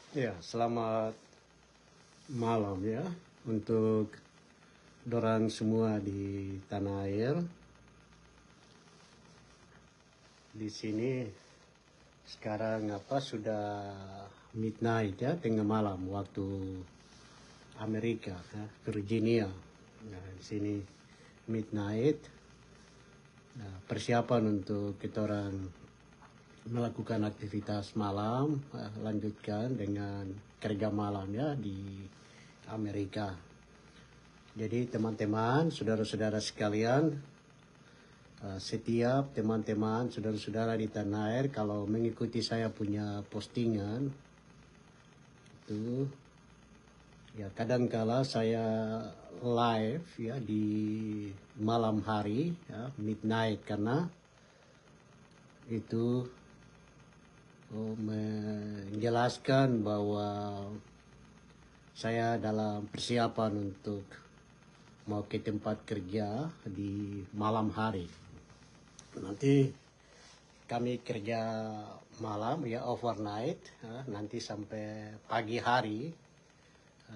Ya, selamat malam ya untuk dorang semua di tanah air. Di sini sekarang sudah midnight ya, tengah malam waktu Amerika ya, Virginia. Nah, di sini midnight. Nah, persiapan untuk kita orang melakukan aktivitas malam, lanjutkan dengan kerja malam ya di Amerika. Jadi teman-teman, saudara-saudara sekalian, setiap teman-teman, saudara-saudara di tanah air, kalau mengikuti saya punya postingan, itu ya kadangkala saya live ya di malam hari, ya, midnight, karena itu menjelaskan bahwa saya dalam persiapan untuk mau ke tempat kerja di malam hari. Nanti kami kerja malam ya, overnight ya, nanti sampai pagi hari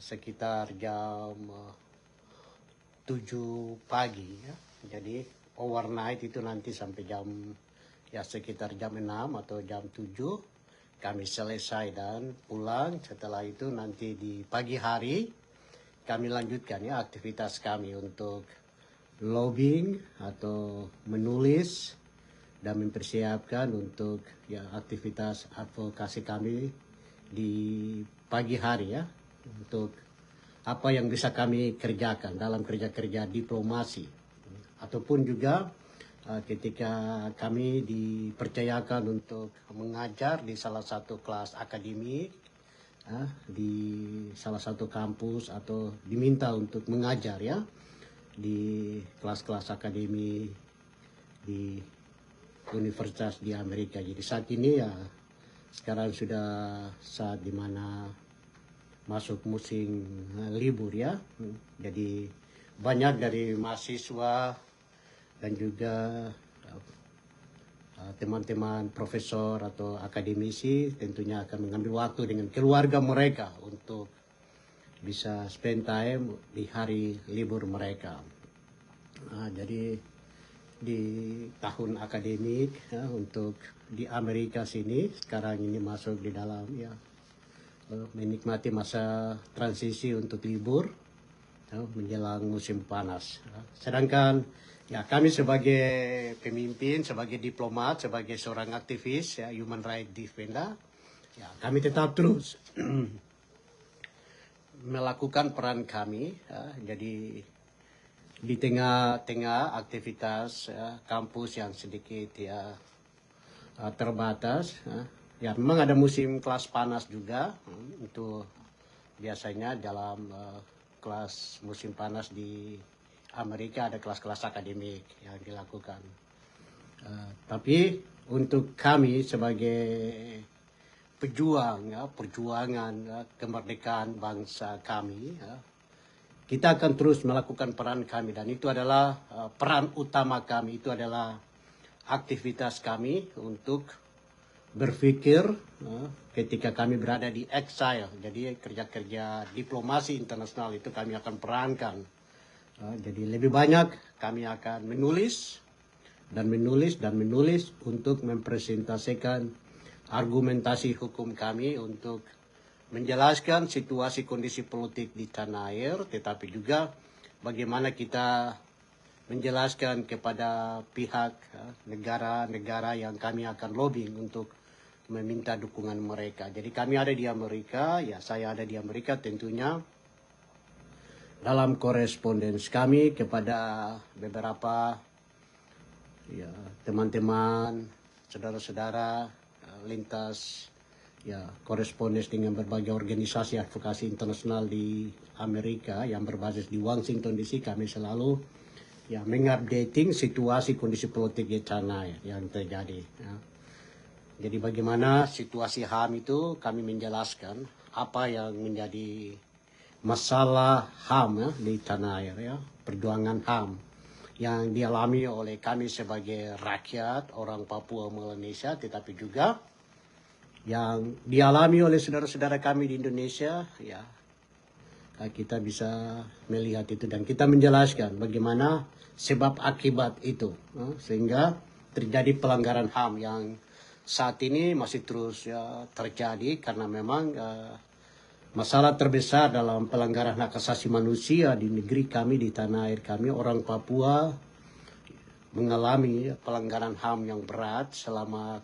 sekitar jam 7 pagi ya. Jadi overnight itu nanti sampai jam ya sekitar jam 6 atau jam 7 kami selesai dan pulang. Setelah itu nanti di pagi hari kami lanjutkan ya aktivitas kami untuk lobbying atau menulis dan mempersiapkan untuk ya aktivitas advokasi kami di pagi hari ya, untuk apa yang bisa kami kerjakan dalam kerja-kerja diplomasi, ataupun juga ketika kami dipercayakan untuk mengajar di salah satu kelas akademik di salah satu kampus, atau diminta untuk mengajar ya di kelas-kelas akademi di universitas di Amerika. Jadi saat ini ya sekarang sudah saat dimana masuk musim libur ya. Jadi banyak dari mahasiswa dan juga teman-teman profesor atau akademisi tentunya akan mengambil waktu dengan keluarga mereka untuk bisa spend time di hari libur mereka. Jadi di tahun akademik ya, untuk di Amerika sini sekarang ini masuk di dalam ya menikmati masa transisi untuk libur ya, menjelang musim panas ya. Sedangkan ya kami sebagai pemimpin, sebagai diplomat, sebagai seorang aktivis ya, human rights defender ya, kami tetap terus melakukan peran kami ya. Jadi di tengah-tengah aktivitas ya, kampus yang sedikit ya terbatas ya, memang ada musim kelas panas juga. Itu biasanya dalam kelas musim panas di Amerika ada kelas-kelas akademik yang dilakukan. Tapi untuk kami sebagai pejuang ya, perjuangan ya, kemerdekaan bangsa kami ya, kita akan terus melakukan peran kami, dan itu adalah peran utama kami, itu adalah aktivitas kami untuk berpikir ketika kami berada di exile. Jadi kerja-kerja diplomasi internasional itu kami akan perankan. Jadi lebih banyak kami akan menulis dan menulis dan menulis untuk mempresentasikan argumentasi hukum kami untuk menjelaskan situasi kondisi politik di tanah air, tetapi juga bagaimana kita menjelaskan kepada pihak negara-negara yang kami akan lobbying untuk meminta dukungan mereka. Jadi kami ada di Amerika, ya saya ada di Amerika tentunya dalam korespondens kami kepada beberapa ya teman-teman, saudara-saudara lintas ya korespondens dengan berbagai organisasi advokasi internasional di Amerika yang berbasis di Washington DC. Kami selalu ya mengupdating situasi kondisi politik di tanah yang terjadi ya. Jadi bagaimana situasi HAM itu kami menjelaskan apa yang menjadi masalah HAM ya, di tanah air ya, perjuangan HAM yang dialami oleh kami sebagai rakyat orang Papua Melanesia, tetapi juga yang dialami oleh saudara-saudara kami di Indonesia, ya kita bisa melihat itu dan kita menjelaskan bagaimana sebab akibat itu, sehingga terjadi pelanggaran HAM yang saat ini masih terus ya, terjadi karena memang masalah terbesar dalam pelanggaran hak asasi manusia di negeri kami, di tanah air kami, orang Papua mengalami pelanggaran HAM yang berat selama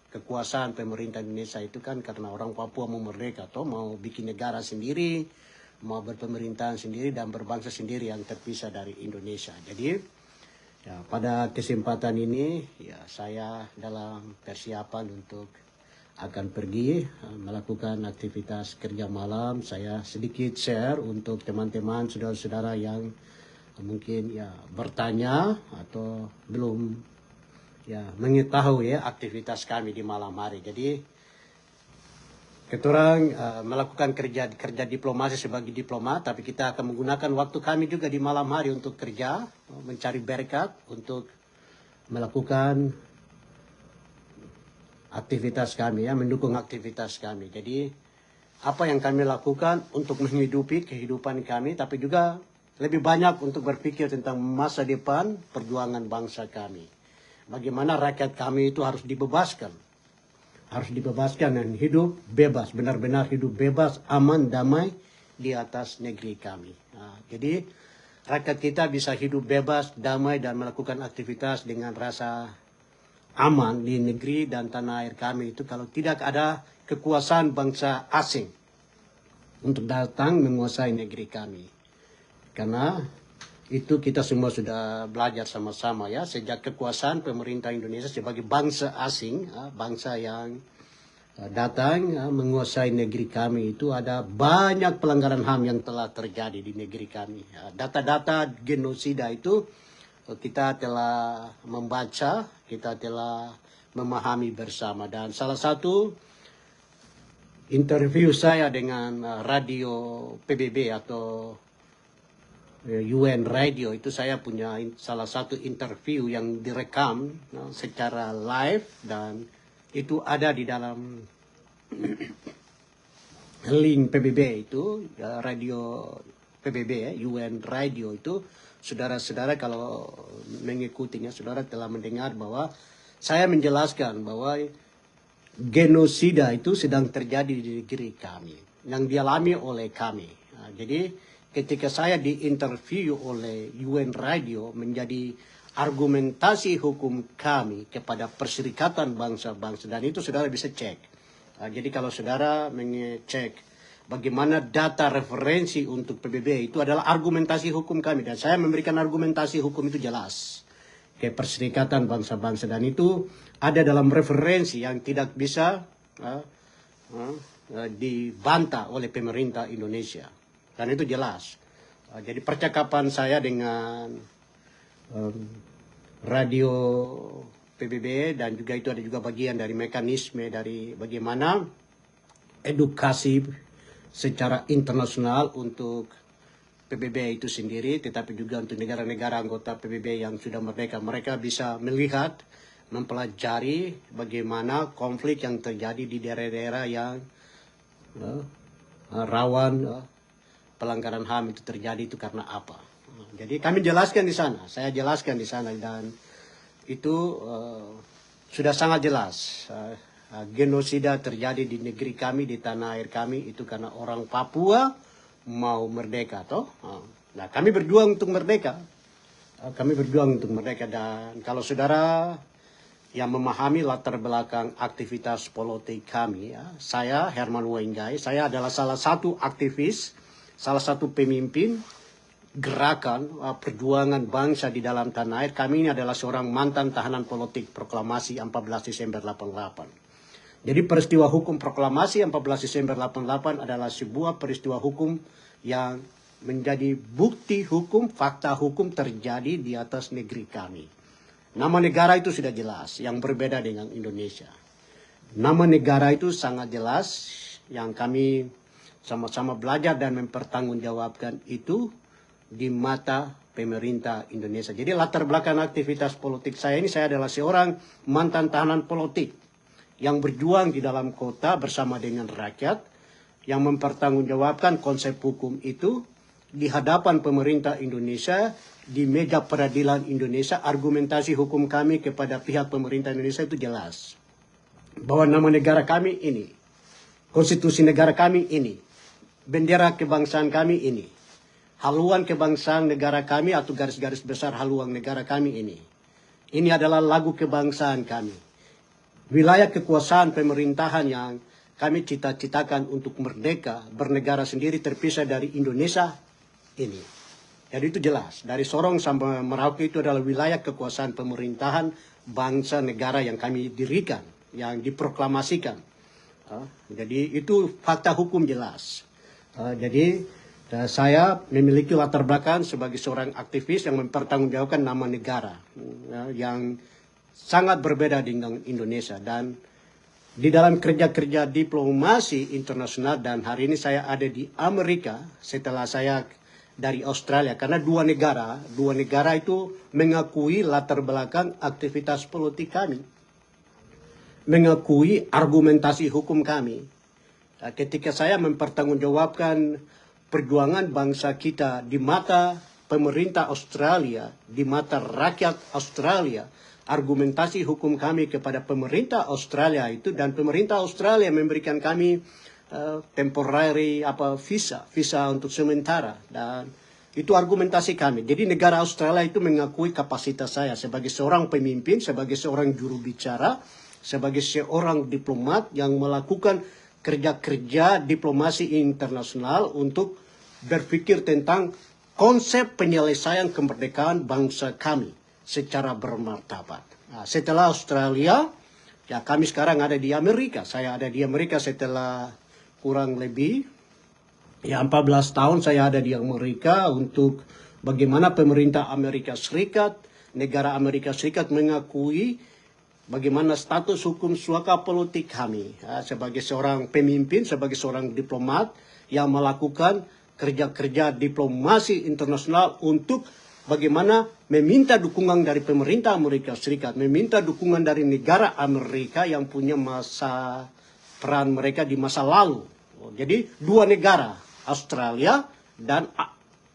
kekuasaan pemerintah Indonesia itu kan karena orang Papua mau merdeka atau mau bikin negara sendiri, mau berpemerintahan sendiri dan berbangsa sendiri yang terpisah dari Indonesia. Jadi ya, pada kesempatan ini ya saya dalam persiapan untuk akan pergi melakukan aktivitas kerja malam. Saya sedikit share untuk teman-teman, saudara-saudara yang mungkin ya bertanya atau belum ya mengetahui ya aktivitas kami di malam hari. Jadi kita orang melakukan kerja diplomasi sebagai diplomat, tapi kita akan menggunakan waktu kami juga di malam hari untuk kerja, mencari berkat, untuk melakukan aktivitas kami ya, mendukung aktivitas kami. Jadi apa yang kami lakukan untuk menghidupi kehidupan kami, tapi juga lebih banyak untuk berpikir tentang masa depan perjuangan bangsa kami. Bagaimana rakyat kami itu harus dibebaskan dan hidup bebas, benar-benar hidup bebas, aman, damai di atas negeri kami. Nah, jadi rakyat kita bisa hidup bebas, damai dan melakukan aktivitas dengan rasa aman di negeri dan tanah air kami itu kalau tidak ada kekuasaan bangsa asing untuk datang menguasai negeri kami. Karena itu kita semua sudah belajar sama-sama ya, sejak kekuasaan pemerintah Indonesia sebagai bangsa asing, bangsa yang datang menguasai negeri kami, itu ada banyak pelanggaran HAM yang telah terjadi di negeri kami. Data-data genosida itu kita telah membaca, kita telah memahami bersama. Dan salah satu interview saya dengan radio PBB atau UN Radio itu, saya punya salah satu interview yang direkam secara live dan itu ada di dalam link PBB itu, radio PBB ya, UN Radio itu. Saudara-saudara kalau mengikutinya, saudara telah mendengar bahwa saya menjelaskan bahwa genosida itu sedang terjadi di negeri kami, yang dialami oleh kami. Nah, jadi ketika saya diinterview oleh UN Radio menjadi argumentasi hukum kami kepada Perserikatan Bangsa-Bangsa, dan itu saudara bisa cek. Jadi kalau saudara mengecek bagaimana data referensi untuk PBB itu adalah argumentasi hukum kami, dan saya memberikan argumentasi hukum itu jelas ke Perserikatan Bangsa-Bangsa, dan itu ada dalam referensi yang tidak bisa dibantah oleh pemerintah Indonesia. Dan itu jelas. Jadi percakapan saya dengan radio PBB dan juga itu ada juga bagian dari mekanisme dari bagaimana edukasi secara internasional untuk PBB itu sendiri, tetapi juga untuk negara-negara anggota PBB yang sudah merdeka. Mereka bisa melihat, mempelajari bagaimana konflik yang terjadi di daerah-daerah yang rawan pelanggaran HAM itu terjadi itu karena apa. Jadi kami jelaskan di sana, saya jelaskan di sana, dan itu sudah sangat jelas. Genosida terjadi di negeri kami, di tanah air kami itu karena orang Papua mau merdeka toh. Nah, kami berjuang untuk merdeka. Kami berjuang untuk merdeka, dan kalau saudara yang memahami latar belakang aktivitas politik kami ya, saya Herman Wenggai, saya adalah salah satu aktivis, salah satu pemimpin gerakan perjuangan bangsa di dalam tanah air. Kami ini adalah seorang mantan tahanan politik proklamasi 14 Desember 88. Jadi peristiwa hukum proklamasi 14 Desember 88 adalah sebuah peristiwa hukum yang menjadi bukti hukum, fakta hukum terjadi di atas negeri kami. Nama negara itu sudah jelas, yang berbeda dengan Indonesia. Nama negara itu sangat jelas, yang kami sama-sama belajar dan mempertanggungjawabkan itu di mata pemerintah Indonesia. Jadi latar belakang aktivitas politik saya ini, saya adalah seorang mantan tahanan politik yang berjuang di dalam kota bersama dengan rakyat, yang mempertanggungjawabkan konsep hukum itu di hadapan pemerintah Indonesia, di meja peradilan Indonesia. Argumentasi hukum kami kepada pihak pemerintah Indonesia itu jelas. Bahwa nama negara kami ini, konstitusi negara kami ini, bendera kebangsaan kami ini, haluan kebangsaan negara kami atau garis-garis besar haluan negara kami ini. Ini adalah lagu kebangsaan kami. Wilayah kekuasaan pemerintahan yang kami cita-citakan untuk merdeka, bernegara sendiri terpisah dari Indonesia ini. Jadi itu jelas. Dari Sorong sampai Merauke itu adalah wilayah kekuasaan pemerintahan bangsa negara yang kami dirikan, yang diproklamasikan. Jadi itu fakta hukum jelas. Jadi saya memiliki latar belakang sebagai seorang aktivis yang mempertanggungjawabkan nama negara yang sangat berbeda dengan Indonesia. Dan di dalam kerja-kerja diplomasi internasional, dan hari ini saya ada di Amerika setelah saya dari Australia, karena dua negara itu mengakui latar belakang aktivitas politik kami, mengakui argumentasi hukum kami. Ketika saya mempertanggungjawabkan perjuangan bangsa kita di mata pemerintah Australia, di mata rakyat Australia, argumentasi hukum kami kepada pemerintah Australia itu, dan pemerintah Australia memberikan kami temporary visa untuk sementara, dan itu argumentasi kami. Jadi negara Australia itu mengakui kapasitas saya sebagai seorang pemimpin, sebagai seorang juru bicara, sebagai seorang diplomat yang melakukan kerja-kerja diplomasi internasional untuk berpikir tentang konsep penyelesaian kemerdekaan bangsa kami secara bermartabat. Nah, setelah Australia, ya kami sekarang ada di Amerika. Saya ada di Amerika setelah kurang lebih 14 tahun saya ada di Amerika untuk bagaimana pemerintah Amerika Serikat, negara Amerika Serikat mengakui bagaimana status hukum suaka politik kami sebagai seorang pemimpin, sebagai seorang diplomat yang melakukan kerja-kerja diplomasi internasional untuk bagaimana meminta dukungan dari pemerintah Amerika Serikat, meminta dukungan dari negara Amerika yang punya peran mereka di masa lalu. Jadi dua negara, Australia dan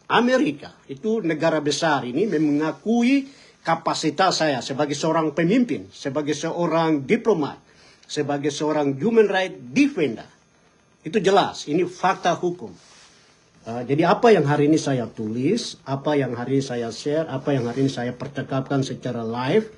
Amerika, itu negara besar ini mengakui kapasitas saya sebagai seorang pemimpin, sebagai seorang diplomat, sebagai seorang human rights defender. Itu jelas, ini fakta hukum. Jadi apa yang hari ini saya tulis, apa yang hari ini saya share, apa yang hari ini saya percakapkan secara live,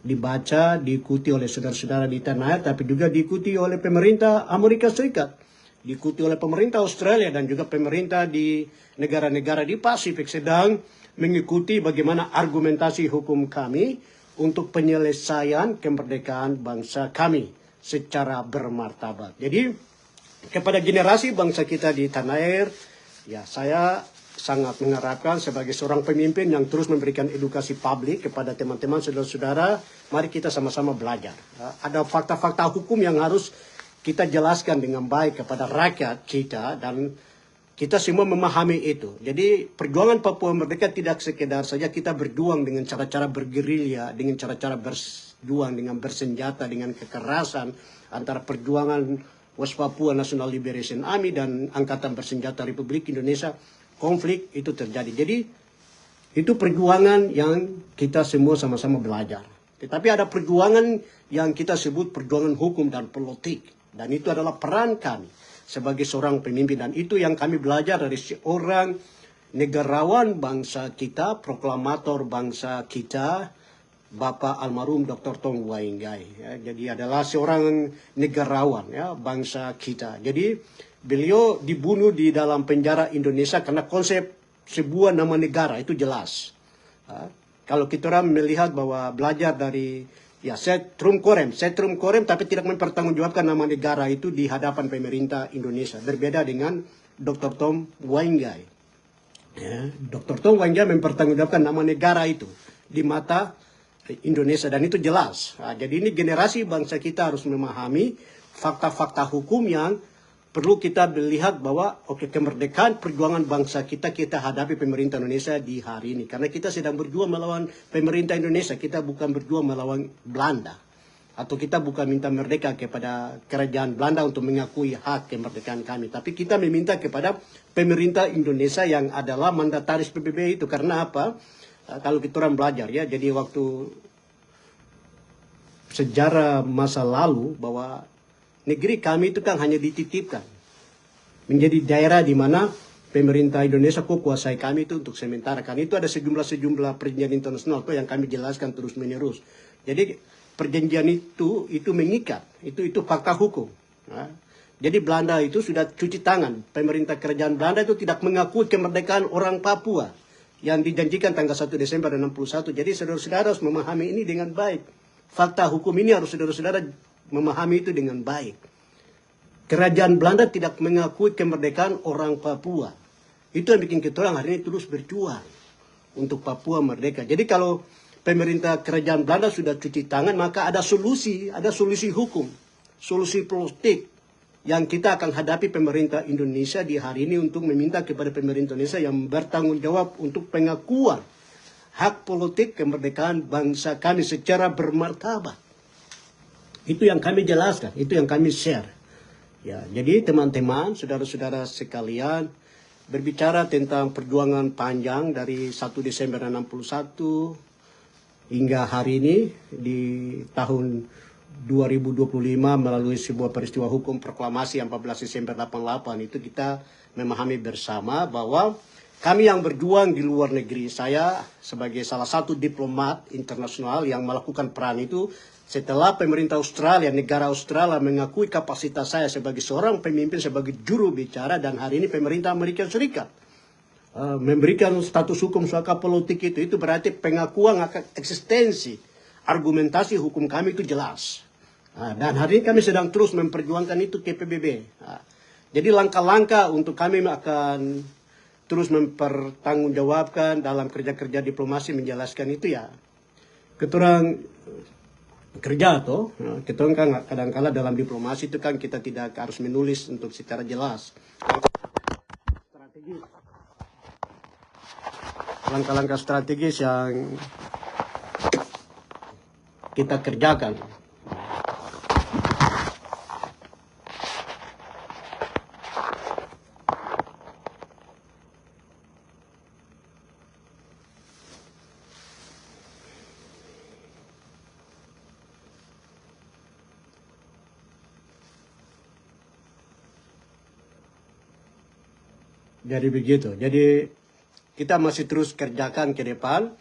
dibaca, diikuti oleh saudara-saudara di tanah air, tapi juga diikuti oleh pemerintah Amerika Serikat, diikuti oleh pemerintah Australia, dan juga pemerintah di negara-negara di Pasifik sedang mengikuti bagaimana argumentasi hukum kami untuk penyelesaian kemerdekaan bangsa kami secara bermartabat. Jadi kepada generasi bangsa kita di tanah air, ya saya sangat mengharapkan sebagai seorang pemimpin yang terus memberikan edukasi publik kepada teman-teman saudara-saudara, mari kita sama-sama belajar. Ada fakta-fakta hukum yang harus kita jelaskan dengan baik kepada rakyat kita, dan kita semua memahami itu. Jadi perjuangan Papua Merdeka tidak sekedar saja kita berjuang dengan cara-cara bergerilya, dengan cara-cara berjuang dengan bersenjata, dengan kekerasan, antara perjuangan West Papua National Liberation Army dan Angkatan Bersenjata Republik Indonesia. Konflik itu terjadi. Jadi itu perjuangan yang kita semua sama-sama belajar. Tetapi ada perjuangan yang kita sebut perjuangan hukum dan politik. Dan itu adalah peran kami sebagai seorang pemimpin. Dan itu yang kami belajar dari seorang negarawan bangsa kita, proklamator bangsa kita, Bapak almarhum Dr. Tong Wainggai. Ya, jadi adalah seorang negarawan ya, bangsa kita. Jadi beliau dibunuh di dalam penjara Indonesia karena konsep sebuah nama negara itu jelas. Kalau kita orang melihat bahwa belajar dari Setrum Korem, tapi tidak mempertanggungjawabkan nama negara itu di hadapan pemerintah Indonesia. Berbeda dengan Dr. Tom Wainggai. Ya, Dr. Tom Wainggai mempertanggungjawabkan nama negara itu di mata Indonesia, dan itu jelas. Jadi ini generasi bangsa kita harus memahami fakta-fakta hukum yang perlu kita melihat bahwa kemerdekaan perjuangan bangsa kita hadapi pemerintah Indonesia di hari ini. Karena kita sedang berjuang melawan pemerintah Indonesia, kita bukan berjuang melawan Belanda. atau kita bukan minta merdeka kepada kerajaan Belanda untuk mengakui hak kemerdekaan kami, tapi kita meminta kepada pemerintah Indonesia yang adalah mandataris PBB itu. Karena apa? Kalau kita orang belajar ya, jadi waktu sejarah masa lalu bahwa negeri kami itu kan hanya dititipkan menjadi daerah di mana pemerintah Indonesia kok kuasai kami itu untuk sementara. Kan itu ada sejumlah perjanjian internasional tuh yang kami jelaskan terus menerus. Jadi perjanjian itu mengikat, itu fakta hukum. Nah, jadi Belanda itu sudah cuci tangan. Pemerintah kerajaan Belanda itu tidak mengakui kemerdekaan orang Papua yang dijanjikan tanggal 1 Desember 61. Jadi saudara-saudara harus memahami ini dengan baik. Fakta hukum ini harus saudara-saudara memahami itu dengan baik. Kerajaan Belanda tidak mengakui kemerdekaan orang Papua. Itu yang bikin kita orang hari ini terus berjuang untuk Papua merdeka. Jadi kalau pemerintah kerajaan Belanda sudah cuci tangan, maka ada solusi hukum, solusi politik yang kita akan hadapi pemerintah Indonesia di hari ini untuk meminta kepada pemerintah Indonesia yang bertanggung jawab untuk pengakuan hak politik kemerdekaan bangsa kami secara bermartabat. Itu yang kami jelaskan, itu yang kami share. Ya, jadi teman-teman, saudara-saudara sekalian, berbicara tentang perjuangan panjang dari 1 Desember 61 hingga hari ini di tahun 2025 melalui sebuah peristiwa hukum proklamasi 14 Desember 88 itu kita memahami bersama bahwa kami yang berjuang di luar negeri, saya sebagai salah satu diplomat internasional yang melakukan peran itu setelah pemerintah Australia, negara Australia mengakui kapasitas saya sebagai seorang pemimpin, sebagai juru bicara, dan hari ini pemerintah Amerika Serikat memberikan status hukum suaka politik itu berarti pengakuan akan eksistensi argumentasi hukum kami itu jelas. Dan hari ini kami sedang terus memperjuangkan itu ke PBB. Jadi langkah-langkah untuk kami akan terus mempertanggungjawabkan dalam kerja-kerja diplomasi menjelaskan itu ya. Keturang kerja atau kita kan kadang-kala dalam diplomasi itu kan kita tidak harus menulis untuk secara jelas. Langkah-langkah strategis yang kita kerjakan. Jadi begitu. Jadi kita masih terus kerjakan ke depan.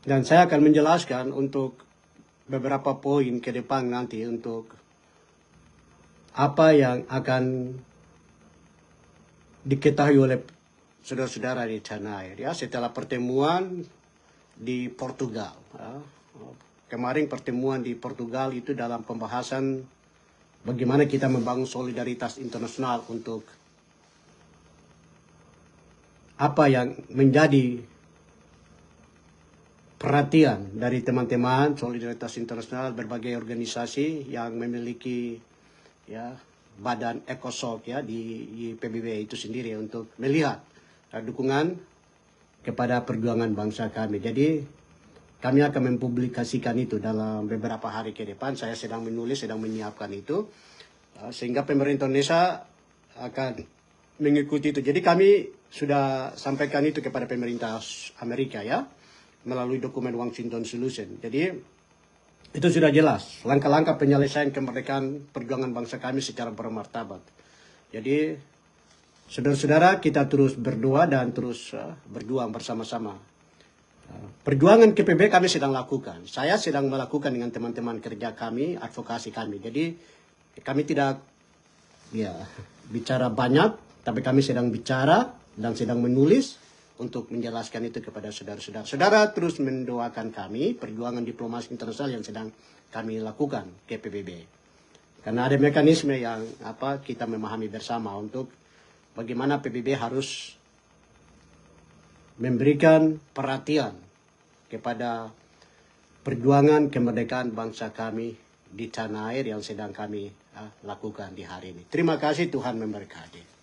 Dan saya akan menjelaskan untuk beberapa poin ke depan nanti untuk apa yang akan diketahui oleh saudara-saudara di tanah air ya setelah pertemuan di Portugal. Ya. Kemarin pertemuan di Portugal itu dalam pembahasan bagaimana kita membangun solidaritas internasional untuk apa yang menjadi perhatian dari teman-teman solidaritas internasional berbagai organisasi yang memiliki ya badan ECOSOC ya di PBB itu sendiri untuk melihat dukungan kepada perjuangan bangsa kami. Jadi kami akan mempublikasikan itu dalam beberapa hari ke depan. Saya sedang menulis, sedang menyiapkan itu. Sehingga pemerintah Indonesia akan mengikuti itu. Jadi kami sudah sampaikan itu kepada pemerintah Amerika ya. Melalui dokumen Washington Solution. Jadi itu sudah jelas. Langkah-langkah penyelesaian kemerdekaan perjuangan bangsa kami secara bermartabat. Jadi saudara-saudara kita terus berdoa dan terus berjuang bersama-sama. Perjuangan KPB kami sedang lakukan. Saya sedang melakukan dengan teman-teman kerja kami, advokasi kami. Jadi kami tidak ya bicara banyak, tapi kami sedang bicara dan sedang menulis untuk menjelaskan itu kepada saudara-saudara. Saudara terus mendoakan kami perjuangan diplomasi internasional yang sedang kami lakukan ke PBB. Karena ada mekanisme yang kita memahami bersama untuk bagaimana PBB harus memberikan perhatian kepada perjuangan kemerdekaan bangsa kami di tanah air yang sedang kami lakukan di hari ini. Terima kasih, Tuhan memberkati.